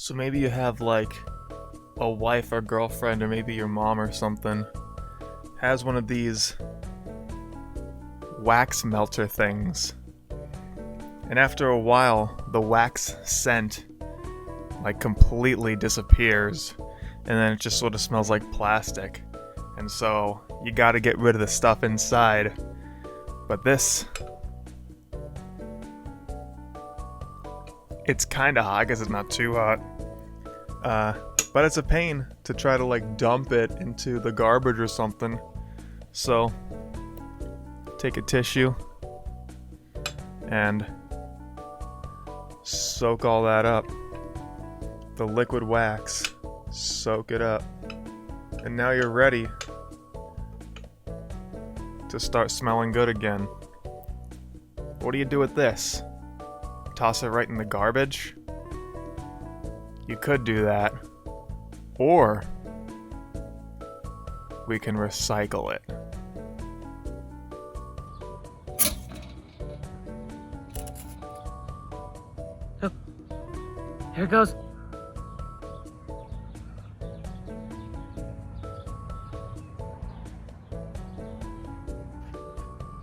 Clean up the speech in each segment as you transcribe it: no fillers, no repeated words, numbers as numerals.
So maybe you have like a wife or girlfriend, or maybe your mom or something, has one of these wax melter things. And after a while, the wax scent like completely disappears, and then it just sort of smells like plastic. And so you gotta get rid of the stuff inside. But this, it's kinda hot, I guess it's not too hot. But it's a pain to try to like dump it into the garbage or something. So take a tissue and soak all that up. The liquid wax, soak it up. And now you're ready to start smelling good again. What do you do with this? Toss it right in the garbage? You could do that. Or we can recycle it. Oh, here it goes.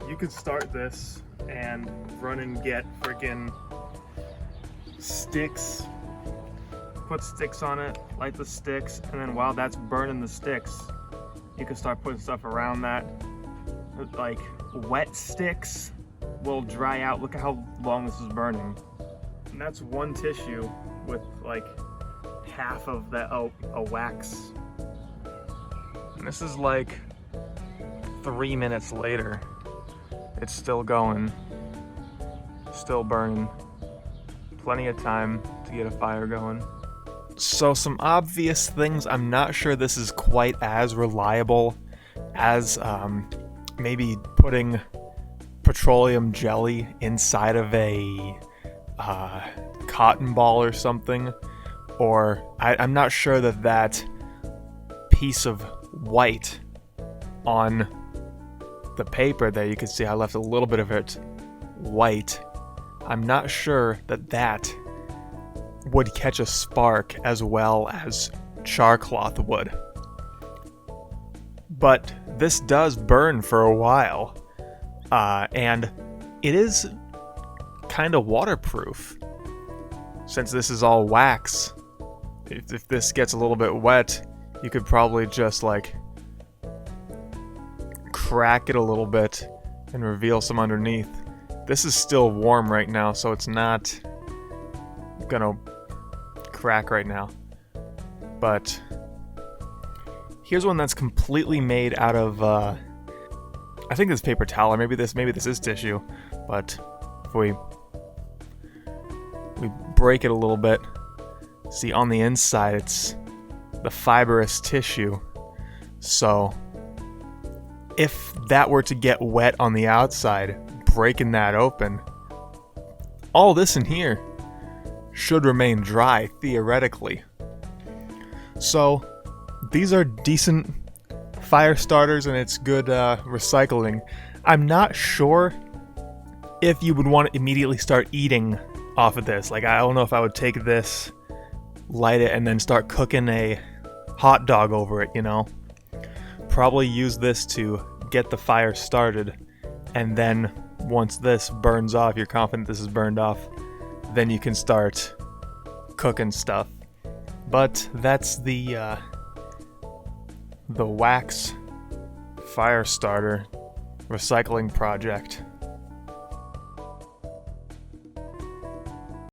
You could start this and run and get freaking sticks. Put sticks on it, light the sticks, and then while that's burning the sticks, you can start putting stuff around that. Like wet sticks will dry out. Look at how long this is burning. And that's one tissue with like half of that a wax. And this is like 3 minutes later. It's still going, still burning. Plenty of time to get a fire going. So some obvious things, I'm not sure this is quite as reliable as maybe putting petroleum jelly inside of a cotton ball or something. Or I'm not sure that piece of white on the paper there, you can see I left a little bit of it white. I'm not sure that would catch a spark as well as char cloth would. But this does burn for a while, and it is kind of waterproof. Since this is all wax, if this gets a little bit wet, you could probably just like crack it a little bit and reveal some underneath. This is still warm right now, so it's not gonna crack right now. But here's one that's completely made out of I think this is paper towel, or maybe this is tissue. But if we break it a little bit, see on the inside it's the fibrous tissue. So if that were to get wet on the outside, breaking that open, all this in here should remain dry, theoretically. So these are decent fire starters, and it's good recycling. I'm not sure if you would want to immediately start eating off of this. Like, I don't know if I would take this, light it, and then start cooking a hot dog over it, you know? Probably use this to get the fire started, and then once this burns off, you're confident this is burned off, then you can start cooking stuff. But that's the wax fire starter recycling project.